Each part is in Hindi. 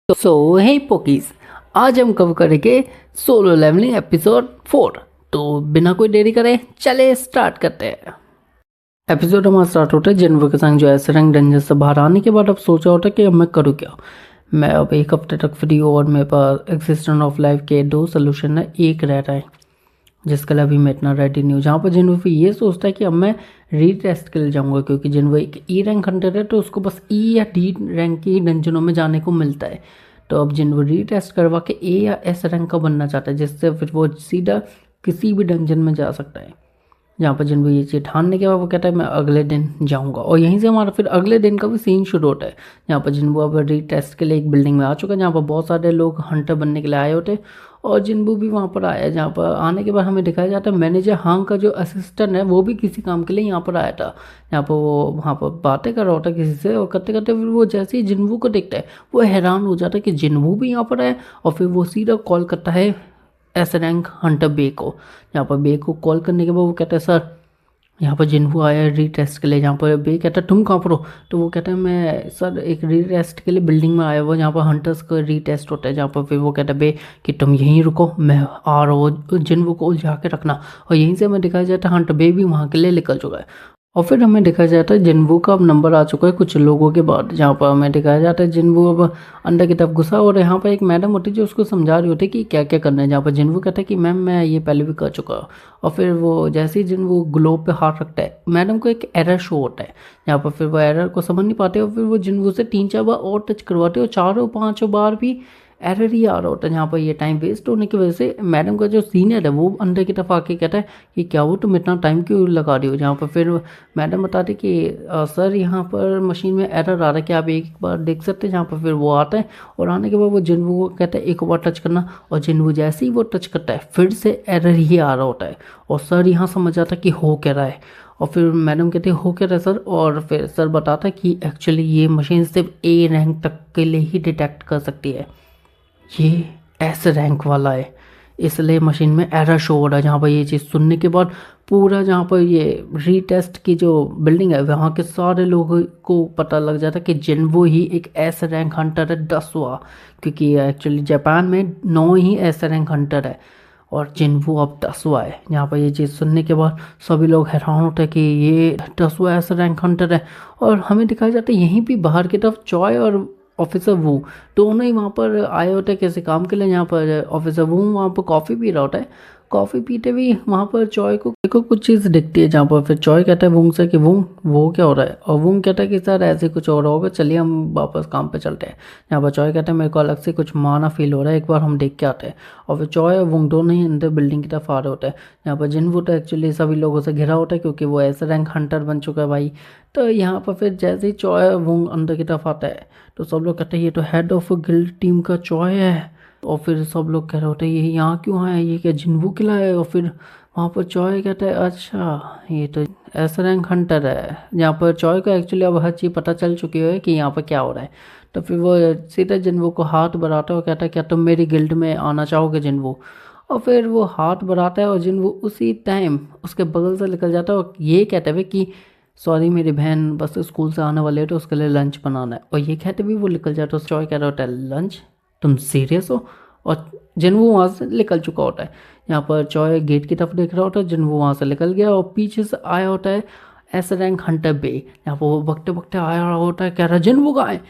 हे पोकीज, आज हम कवर करेंगे सोलो लेवलिंग एपिसोड 4। तो बिना कोई देरी करे चले स्टार्ट करते हैं। एपिसोड हमारा स्टार्ट होता है जिन्वो के संग जो ऐसे रंग डेंजर से बाहर आने के बाद अब सोचा होता है कि अब मैं करूँ क्या। मैं अब एक हफ्ते तक फ्री हूँ और मेरे पास एक्सिस्टेंस ऑफ लाइफ के 2 सोल्यूशन है, एक रह रहा है जिसके लिए अभी मैं इतना रेडी नहीं हूँ। जहाँ पर जिन्वो फिर ये सोचता है कि अब मैं रीटेस्ट के लिए जाऊँगा, क्योंकि जिन्वो एक ई रैंक हंटर है तो उसको बस ई या डी रैंक की डंजनों में जाने को मिलता है। तो अब जिन्वो रीटेस्ट करवा के ए या एस रैंक का बनना चाहता है, जिससे फिर वो सीधा किसी भी डंजन में जा सकता है। जहाँ पर जिन्वो ये चीज़ ठानने के बाद वो कहता है मैं अगले दिन जाऊँगा, और यहीं से हमारा फिर अगले दिन का भी सीन शुरू होता है। जहाँ पर जिन्वो अब रीटेस्ट के लिए एक बिल्डिंग में आ चुका है, जहाँ पर बहुत सारे लोग हंटर बनने के लिए आए होते हैं, और जिन्वो भी वहाँ पर आया। जहाँ पर आने के बाद हमें दिखाया जाता है मैनेजर हांग का जो असिस्टेंट है वो भी किसी काम के लिए यहाँ पर आया था। यहाँ पर वो वहाँ पर बातें कर रहा होता है किसी से, और करते करते फिर वो जैसे ही जिन्वो को देखता है वो हैरान हो जाता है कि जिन्वो भी यहाँ पर है। और फिर वो सीधा कॉल करता है एस रैंक हंटर बे को। यहाँ पर बे को कॉल करने के बाद वो कहता है सर यहाँ पर जिन्वो आया है रीटेस्ट के लिए। जहाँ पर बे कहता है तुम कहाँ पर हो, तो वो कहता है मैं सर एक रीटेस्ट के लिए बिल्डिंग में आया हुआ, जहाँ पर हंटर्स का रीटेस्ट होता है। जहाँ पर फिर वो कहता है बे कि तुम यहीं रुको, मैं आ रहा हूँ, जिन्वो को उलझा के रखना। और यहीं से हमें दिखाया जाता है हंटर बे भी वहाँ के लिए निकल चुका है। और फिर हमें दिखाया जाता है जिन्वो का अब नंबर आ चुका है कुछ लोगों के बाद। जहाँ पर हमें दिखाया जाता है जिन्वो अब अंदर की तरफ घुसा, और यहाँ पर एक मैडम होती है जो उसको समझा रही होती है कि क्या क्या करना है। जहाँ पर जिन्वो कहता है कि मैम मैं ये पहले भी कर चुका हूँ। और फिर वो जैसे ही जिन्वो ग्लोब पे हाथ रखता है, मैडम को एक एरर शो होता है। यहाँ पर फिर वो एरर को समझ नहीं पाते, और फिर वो जिन्वो से 3-4 बार और टच करवाते, और 4-5 बार भी एरर ही आ रहा होता है। जहाँ पर ये टाइम वेस्ट होने की वजह से मैडम का जो सीनियर है वो अंदर की तरफ आके कहता है कि क्या वो तुम इतना टाइम क्यों लगा रही हो। जहाँ पर फिर मैडम बताती कि सर यहाँ पर मशीन में एरर आ रहा है, कि आप एक बार देख सकते हैं। जहाँ पर फिर वो आता है, और आने के बाद वो जिन्वो को कहता है एक बार टच करना, और जिन्वो जैसे ही वो टच करता है फिर से एरर ही आ रहा होता है। और सर यहाँ समझ आता है कि हो क्या रहा है। और फिर मैडम कहती है हो क्या रहा है सर, और फिर सर बताता है कि एक्चुअली ये मशीन सिर्फ ए रैंक तक के लिए ही डिटेक्ट कर सकती है, ये एस रैंक वाला है, इसलिए मशीन में एरर शो हो रहा है। जहाँ पर ये चीज़ सुनने के बाद पूरा जहाँ पर ये रीटेस्ट की जो बिल्डिंग है वहाँ के सारे लोगों को पता लग जाता है कि जिन्वो ही एक एस रैंक हंटर है 10वां, क्योंकि एक्चुअली जापान में 9 ही एस रैंक हंटर है और जिन्वो अब 10वां है। यहाँ पर ये चीज़ सुनने के बाद सभी लोग हैरान होते हैं कि ये 10वां एस रैंक हंटर है। और हमें दिखाया जाता है यहीं भी बाहर की तरफ चॉय और ऑफिसर वू दोनों ही वहाँ पर आए होते हैं किसी काम के लिए। यहाँ पर ऑफिसर वू वहाँ पर कॉफ़ी पी रहा होता है, कॉफ़ी पीते भी वहाँ पर चॉय को कुछ चीज़ दिखती है। जहाँ पर फिर चॉय कहता है वूंग से कि वूंग वो क्या हो रहा है, और वूंग कहता है कि सर ऐसे कुछ हो रहा होगा, चलिए हम वापस काम पे चलते हैं। यहाँ पर चॉय कहता है मेरे को अलग से कुछ माना फील हो रहा है, एक बार हम देख के आते हैं। और फिर चॉय और वूंग दोनों ही अंदर बिल्डिंग की तरफ आ रहे होते हैं। यहाँ पर जिन्वो तो एक्चुअली सभी लोगों से घिरा होता है, क्योंकि वो ऐसे रैंक हंटर बन चुका है भाई। तो यहाँ पर फिर जैसे ही चॉय और वूंग अंदर की तरफ आता है तो सब लोग कहते हैं ये तो हेड ऑफ गिल्ड टीम का चॉय है। और फिर सब लोग कह रहे होते हैं ये यहाँ क्यों आया, ये क्या जिन्वो किला है। और फिर वहाँ पर चॉय कहता है अच्छा ये तो एस रैंक हंटर है। यहाँ पर चॉय को एक्चुअली अब हर चीज़ पता चल चुकी है कि यहाँ पर क्या हो रहा है। तो फिर वो सीधा जिन्वो को हाथ बढ़ाता है और कहता है क्या तुम मेरी गिल्ड में आना चाहोगे जिन्वो। और फिर वो हाथ बढ़ाता है और जिन्वो उसी टाइम उसके बगल से निकल जाता है, और ये कहते हुए कि सॉरी मेरी बहन बस स्कूल से आने वाले है तो उसके लिए लंच बनाना है। और ये कहते भी वो निकल जाता है। चॉय कह रहा होता है लंच, तुम सीरियस हो। और जिन्वो वहाँ से निकल चुका होता है। यहाँ पर चॉय गेट की तरफ देख रहा होता है, जिन्वो वहाँ से निकल गया, और पीछे से आया होता है एस रैंक हंटर बे। यहाँ पर वो बकते बकते आया रहा होता है, कह रहा है जिन्वो कहाँ है।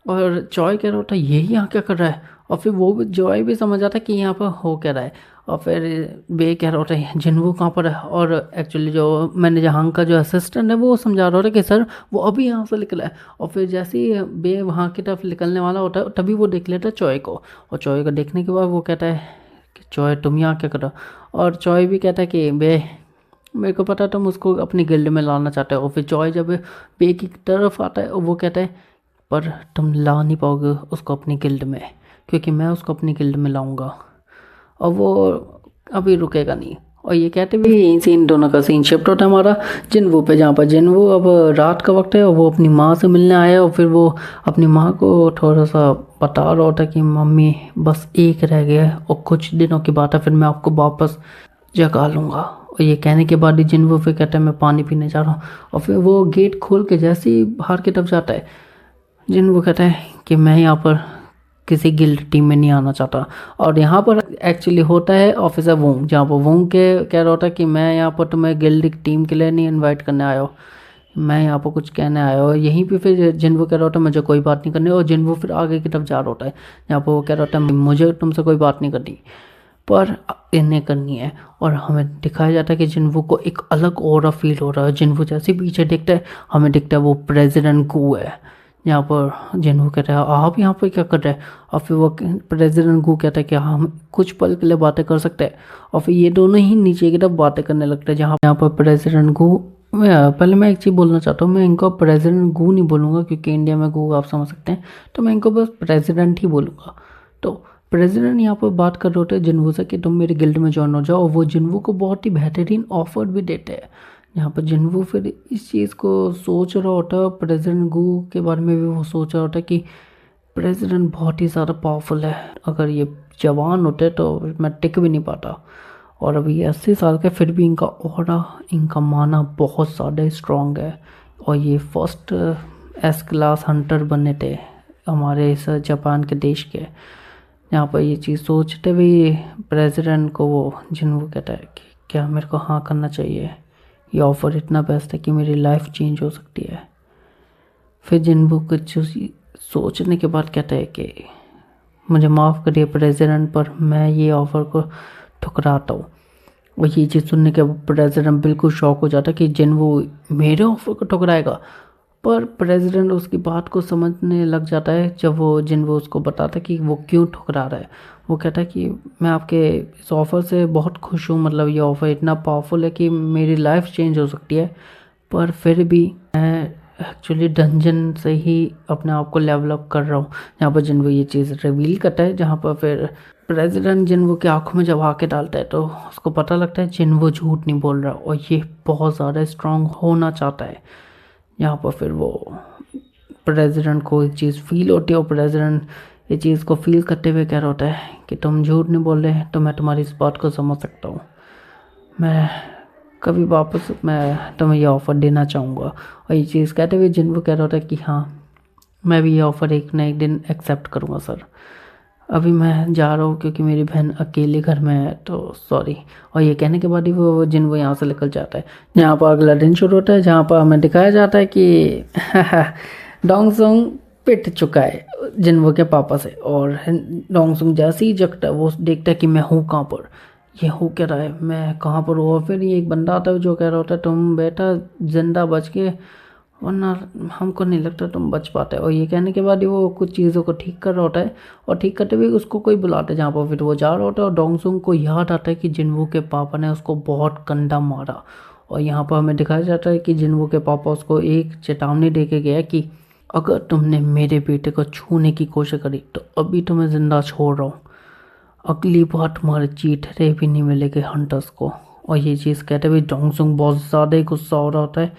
और जॉय कह रहा होता है यही यहाँ क्या कर रहा है। और फिर वो भी जॉय भी समझ आता है कि यहाँ पर हो क्या रहा है। और फिर बे कह रहा होता है जिन्वो कहाँ पर है। और एक्चुअली जो मैनेजर हांग का जो असिस्टेंट है वो समझा रहा होता है कि सर वो अभी यहाँ से निकला है। और फिर जैसे ही बे वहाँ की तरफ निकलने वाला होता है तभी वो देख लेता है चॉय को। और चॉय को देखने के बाद वो कहता है कि चॉय तुम यहाँ क्या कर रहे हो। और चॉय भी कहता है कि बे मेरे को पता तुम उसको अपनी गिल्ड में लाना चाहते हो। और फिर चॉय जब बे की तरफ आता है वो कहता है पर तुम ला नहीं पाओगे उसको अपनी गिल्ड में, क्योंकि मैं उसको अपनी गिल्ड में लाऊंगा और वो अभी रुकेगा नहीं। और ये कहते हुए यहीं से इन दोनों का सीन शिफ्ट होता है हमारा जिन्वो पे। जहाँ पर जिन्वो अब रात का वक्त है और वो अपनी माँ से मिलने आया, और फिर वो अपनी माँ को थोड़ा सा बता रहा होता है कि मम्मी बस एक रह गया है और कुछ दिनों की बात है, फिर मैं आपको वापस जगा लूँगा। और ये कहने के बाद ही जिन्वो फिर कहता है मैं पानी पीने जा रहा हूँ। और फिर वो गेट खोल के जैसे ही बाहर की तरफ जाता है जिन्वो कहता है कि मैं यहाँ पर किसी गिल्ड टीम में नहीं आना चाहता। और यहाँ पर एक्चुअली होता है ऑफिसर वोंग, जहाँ पर वोंग के कह रहा होता है कि मैं यहाँ पर तुम्हें गिल्ड टीम के लिए नहीं इन्वाइट करने आया हूँ, मैं यहाँ पर कुछ कहने आया हूँ। यहीं पे फिर जिन्वो कह रहा होता है मुझे कोई बात नहीं करनी, और जिन्वो फिर आगे की तरफ जा रहा होता है जहाँ पर वो कह रहा होता है मुझे तुमसे कोई बात नहीं करनी, पर इन्हें करनी है। और हमें दिखाया जाता है कि जिन्वो को एक अलग ऑरा फील हो रहा है। जिन्वो जैसे पीछे दिखता है हमें दिखता है वो प्रेसिडेंट गू है। यहाँ पर जिन्वो कहता है आप यहाँ पर क्या कर रहे हैं, और फिर वो प्रेसिडेंट गू कहता है कि हम कुछ पल के लिए बातें कर सकते हैं। और फिर ये दोनों ही नीचे की तरफ बातें करने लगते हैं, जहाँ यहाँ पर प्रेसिडेंट गू, पहले मैं एक चीज़ बोलना चाहता हूँ, मैं इनको प्रेसिडेंट गू नहीं बोलूँगा क्योंकि इंडिया में गू आप समझ सकते हैं, तो मैं इनको बस प्रेसिडेंट ही बोलूँगा। तो प्रेसिडेंट यहाँ पर बात कर रहे होते हैं जिन्वो से कि तुम मेरे गिल्ड में ज्वाइन हो जाओ, और वो जिन्वो को बहुत ही बेहतरीन ऑफर भी देते हैं। यहाँ पर जिन्वो फिर इस चीज़ को सोच रहा होता है, प्रेसिडेंट गू के बारे में भी वो सोच रहा होता है कि प्रेसिडेंट बहुत ही ज़्यादा पावरफुल है, अगर ये जवान होते तो मैं टिक भी नहीं पाता। और अभी 80 साल के फिर भी इनका ऑरा, इनका माना बहुत ज़्यादा स्ट्रॉन्ग है, और ये फर्स्ट एस क्लास हंटर बने थे हमारे इस जापान के देश के। यहाँ पर ये चीज़ सोचते हुए प्रेसिडेंट को वो जिन्वो कहता है कि क्या मेरे को हाँ करना चाहिए, ये ऑफ़र इतना बेस्ट है कि मेरी लाइफ चेंज हो सकती है। फिर जिन्वो कुछ सोचने के बाद कहता है कि मुझे माफ़ करिए प्रेसिडेंट, पर मैं ये ऑफ़र को ठुकराता हूँ। और ये चीज़ सुनने के बाद प्रेसिडेंट बिल्कुल शॉक हो जाता है कि जिन्वो मेरे ऑफ़र को ठुकराएगा। पर प्रेसिडेंट उसकी बात को समझने लग जाता है जब वो जिन्वो उसको बताता है कि वो क्यों ठुकरा रहा है। वो कहता है कि मैं आपके इस ऑफ़र से बहुत खुश हूँ, मतलब ये ऑफ़र इतना पावरफुल है कि मेरी लाइफ चेंज हो सकती है, पर फिर भी मैं एक्चुअली डंजन से ही अपने आप को लेवल अप कर रहा हूँ। यहाँ पर जिन्वो ये चीज़ रिवील करता है, जहाँ पर फिर प्रेसिडेंट जिन्वो की आंखों में जब आके डालता है तो उसको पता लगता है जिन्वो झूठ नहीं बोल रहा, और ये बहुत ज़्यादा स्ट्रांग होना चाहता है। यहाँ पर फिर वो प्रेसिडेंट को एक चीज़ फील होती है, और प्रेसिडेंट ये चीज़ को फील करते हुए कह रहा होता है कि तुम झूठ नहीं बोल रहे, तो मैं तुम्हारी इस बात को समझ सकता हूँ, मैं कभी वापस मैं तुम्हें ये ऑफ़र देना चाहूँगा। और ये चीज़ कहते हुए जिन्वो कह रहा होता है कि हाँ मैं भी ये ऑफ़र एक ना एक दिन एक्सेप्ट करूँगा सर, अभी मैं जा रहा हूँ क्योंकि मेरी बहन अकेले घर में है, तो सॉरी। और ये कहने के बाद ही वो जिन्वो यहाँ से निकल जाता है। यहाँ पर अगला दिन शुरू होता है, जहाँ पर हमें दिखाया जाता है कि डोंगसुंग पिट चुका है जिन्वो के पापा से, और डोंगसुंग जैसे ही जगता है वो देखता है कि मैं हूँ कहाँ पर, ये हो क्या रहा है, मैं कहाँ पर हूँ। और फिर ये एक बंदा आता है जो कह रहा होता है तुम बेटा जिंदा बच के, वरना हमको नहीं लगता तुम बच पाते। और ये कहने के बाद ही वो कुछ चीज़ों को ठीक कर रहा होता है, और ठीक करते हुए उसको कोई बुलाता है जहाँ पर फिर वो जा रहा होता है, और डोंगसुंग को याद आता है कि जिन्वो के पापा ने उसको बहुत गंदा मारा। और यहाँ पर हमें दिखाया जाता है कि जिन्वो के पापा उसको एक चेतावनी दे के गया कि अगर तुमने मेरे बेटे को छूने की कोशिश करी तो अभी तुम्हें ज़िंदा छोड़ रहा हूँ, अगली बार तुम्हारे चीथड़े भी नहीं मिलेंगे हंटर्स को। और ये चीज़ कहते हुए डोंगसुंग बहुत ज़्यादा ही गुस्सा हो रहा होता है,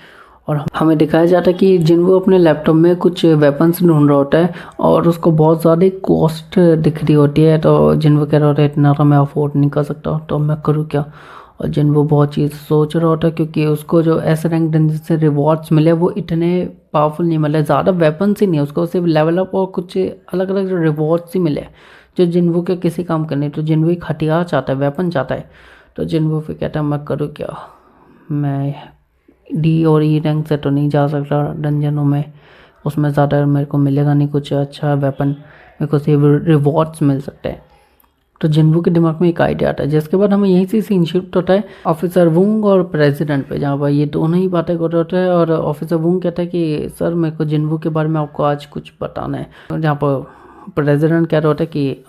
और हमें दिखाया जाता है कि जिन्वो अपने लैपटॉप में कुछ वेपन्स ढूंढ रहा होता है, और उसको बहुत ज़्यादा कॉस्ट दिख रही होती है। तो जिन्वो कह रहा होता है इतना तो मैं अफोर्ड नहीं कर सकता, तो मैं करूँ क्या। और जिन्वो बहुत चीज़ सोच रहा होता है क्योंकि उसको जो एस रैंक डंजन से रिवॉर्ड्स मिले वो इतने पावरफुल नहीं मिले, ज़्यादा वेपन्स ही नहीं, उसको सिर्फ लेवल अप और कुछ अलग अलग रिवॉर्ड्स ही मिले जो जिन्वो के किसी काम करने। तो जिन्वो एक हथियार चाहता है, वेपन चाहता है। तो जिन्वो फिर कहता है मैं करूँ क्या, मैं डी और ई रैंक से तो नहीं जा सकता डंजनों में, उसमें ज़्यादा मेरे को मिलेगा नहीं कुछ अच्छा वेपन, मेरे को सिर्फ रिवॉर्ड्स मिल सकते हैं। तो जिन्वो के दिमाग में एक आइडिया आता है, जिसके बाद हमें यहीं से सीन शिफ्ट होता है ऑफिसर वुंग और प्रेसिडेंट पे, जहाँ पर ये दोनों ही बातें कर रहे होते हैं। और ऑफिसर वुंग कहता है कि सर मेरे को जिन्वो के बारे में आपको आज कुछ बताना है। जहाँ पर प्रेसिडेंट कह रहा होता है कि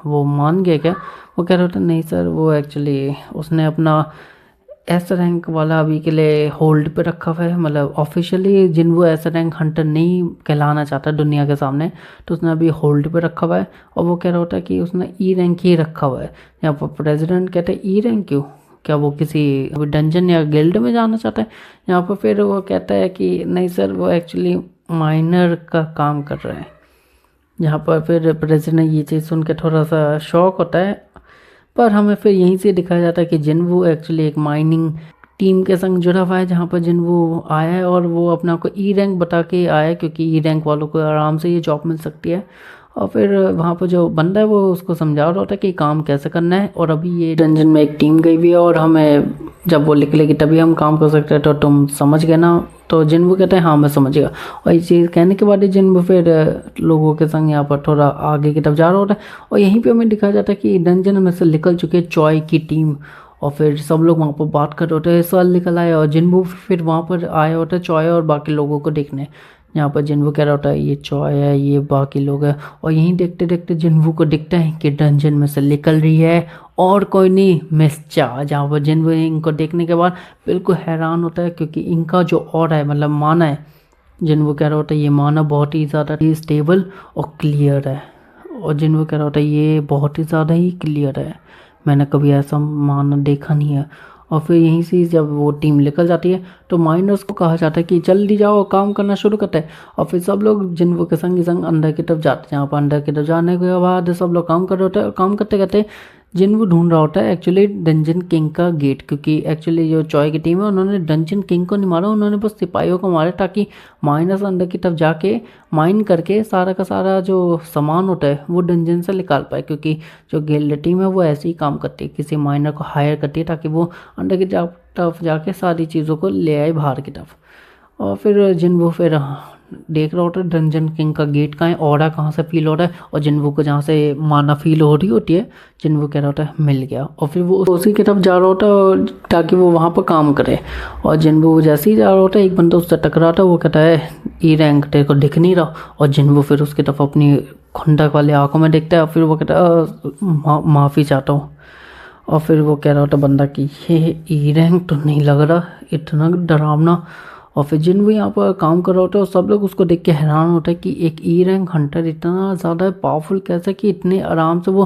वो मान गया क्या। वो कह रहा होता है नहीं सर, वो एक्चुअली उसने अपना एस रैंक वाला अभी के लिए होल्ड पे रखा हुआ है, मतलब ऑफिशियली जिन्वो एस रैंक हंटर नहीं कहलाना चाहता दुनिया के सामने, तो उसने अभी होल्ड पे रखा हुआ है। और वो कह रहा होता है कि उसने ई रैंक ही रखा हुआ है। यहाँ पर प्रेसिडेंट कहते हैं ई रैंक क्यों, क्या वो किसी डंजन या गिल्ड में जाना चाहता है। यहाँ पर फिर वो कहता है कि नहीं सर, वो एक्चुअली माइनर का काम कर रहे हैं। यहाँ पर फिर प्रेसिडेंट ये चीज़ सुन के थोड़ा सा शॉक होता है, पर हमें फिर यहीं से दिखाया जाता है कि जिन्वो एक्चुअली एक माइनिंग टीम के संग जुड़ा हुआ है, जहाँ पर जिन्वो आया है और वो अपना को ई रैंक बता के आया है, क्योंकि ई रैंक वालों को आराम से ये जॉब मिल सकती है। और फिर वहाँ पर जो बंदा है वो उसको समझा रहा होता है कि काम कैसे करना है। और अभी ये डंजन में एक टीम गई हुई है और हमें जब वो निकलेगी तभी हम काम कर सकते हैं, तो तुम समझ गए ना। तो जिन्वू कहते हैं हाँ मैं समझ गया। और ये चीज़ कहने के बाद ही जिन्वू फिर लोगों के संग यहाँ पर थोड़ा आगे की तरफ जा रहा होता है। और यहीं पे हमें दिखाया जाता है कि डंजन में से निकल चुके हैं चॉय की टीम। और फिर सब लोग वहाँ पर बात कर रहे होते हैं, साल निकल आए और जिन्वू फिर वहाँ पर आया होता है चॉय और बाकी लोगों को देखने। यहाँ पर जिन्वू कह रहा होता है ये चॉय है, ये बाकी लोग हैं। और यहीं देखते देखते जिन्वू को दिखता है कि डंजन में से निकल रही है और कोई नहीं, मिस चा। जहाँ पर जिन्वू इनको देखने के बाद बिल्कुल हैरान होता है, क्योंकि इनका जो और है मतलब माना है, जिन्वू कह रहा होता है ये माना बहुत ही ज़्यादा स्टेबल और क्लियर है। और जिन्वू कह रहा होता है ये बहुत ही ज़्यादा ही क्लियर है, मैंने कभी ऐसा माना देखा नहीं है। और फिर यहीं से जब वो टीम निकल जाती है तो माइनर्स को कहा जाता है कि जल्दी जाओ काम करना शुरू करते हैं। और फिर सब लोग जिन्वू के संग संग अंदर की तरफ जाते हैं। यहाँ पर अंदर की तरफ जाने के बाद सब लोग काम कर रहे होते हैं और काम करते करते जिन्वू ढूंढ रहा होता है एक्चुअली डंजन किंग का गेट, क्योंकि एक्चुअली जो चॉय की टीम है उन्होंने डंजन किंग को नहीं मारा, उन्होंने बस सिपाहियों को मारा ताकि माइनस अंदर की तरफ जाके माइन करके सारा का सारा जो सामान होता है वो डंजन से निकाल पाए। क्योंकि जो गिल्ड टीम है वो ऐसे ही काम करती है, किसी माइनर को हायर करती है ताकि वो अंदर की तरफ जाके सारी चीज़ों को ले आए बाहर की तरफ। और फिर जिन्वू फिर देख रहा होता है डंजन किंग का गेट कहाँ है, ऑरा कहाँ से फील हो रहा है। और जिन्वू को जहाँ से माना फील हो रही होती है जिन्वू कह रहा होता है मिल गया। और फिर वो उसी की तरफ जा रहा होता है ताकि वो वहाँ पर काम करे। और जिन्वू जैसे ही जा रहा होता है एक बंदा उससे टकरा था, वो कहता है ई रैंक तेरे को दिख नहीं रहा। और जिन्वू फिर उसकी तरफ अपनी खुंडक वाले आंखों में देखता है और फिर वो कहता है माफ़ी चाहता हूँ। और फिर वो कह रहा होता बंदा कि ये ई रैंक तो नहीं लग रहा इतना डरावना। और फिर जिन्वू यहाँ पर काम कर रहा होता है और सब लोग उसको देख के हैरान होता है कि एक ई रैंक हंटर इतना ज़्यादा पावरफुल कैसे कि इतने आराम से वो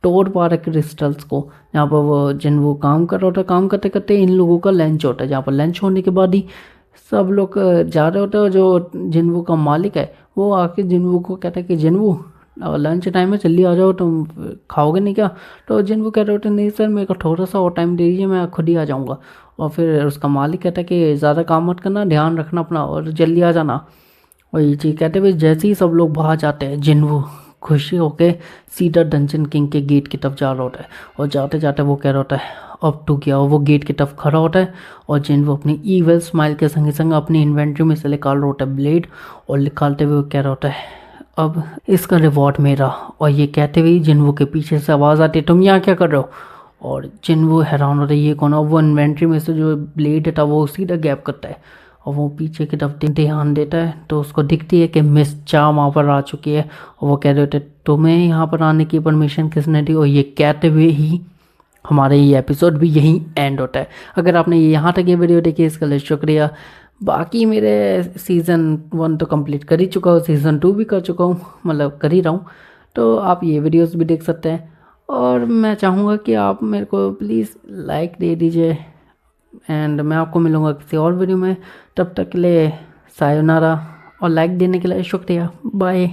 तोड़ पा रहे क्रिस्टल्स को। यहाँ पर वो जिन्वू काम कर रहा होता है, काम करते करते इन लोगों का लंच होता है, जहाँ पर लंच होने के बाद ही सब लोग जा रहे होते हैं। जो जिन्वू का मालिक है वो आके जिन्वू को कहता है कि जिन्वू लंच टाइम है जल्दी आ जाओ, तुम खाओगे नहीं क्या। तो जिन्वू कह रहे होते नहीं सर मेरे को थोड़ा सा और टाइम दे दीजिए, मैं खुद ही आ जाऊँगा। और फिर उसका मालिक कहता है कि ज़्यादा काम मत करना, ध्यान रखना अपना और जल्दी आ जाना। और ये चीज़ कहते हुए जैसे ही सब लोग बाहर जाते हैं जिन्वू खुशी होके सीधा डंजन किंग के गेट की तरफ जा रहा होता है। और जाते जाते वो कह रहा होता है अब टू क्या, वो गेट की तरफ खड़ा होता है। और जिन्वू अपनी ईविल स्माइल के संग संग अपनी इन्वेंट्री में से निकाल रहा होता है ब्लेड। और निकालते हुए वो कह रहा होता है अब इसका रिवॉर्ड मेरा। और ये कहते हुए जिन्वू के पीछे से आवाज़ आती है तुम यहाँ क्या कर रहे हो। और जिन्वू हैरान होता है ये कौन है। वो इन्वेंट्री में से जो ब्लेड था वो सीधा गैप करता है और वो पीछे की तरफ ध्यान देता है तो उसको दिखती है कि मिस चा वहाँ पर आ चुकी है। और वो कह रहे होते तुम्हें यहाँ पर आने की परमिशन किसने दी। और ये कहते हुए ही हमारा ये एपिसोड भी यहीं एंड होता है। अगर आपने यहाँ तक ये वीडियो देखी इसके लिए शुक्रिया। बाकी मेरे सीज़न 1 तो कंप्लीट कर ही चुका हूँ, सीज़न 2 भी कर चुका हूँ, मतलब कर ही रहा हूँ। तो आप ये वीडियोस भी देख सकते हैं। और मैं चाहूँगा कि आप मेरे को प्लीज़ लाइक दे दीजिए। एंड मैं आपको मिलूँगा किसी और वीडियो में, तब तक के लिए सायोनारा। और लाइक देने के लिए शुक्रिया, बाय।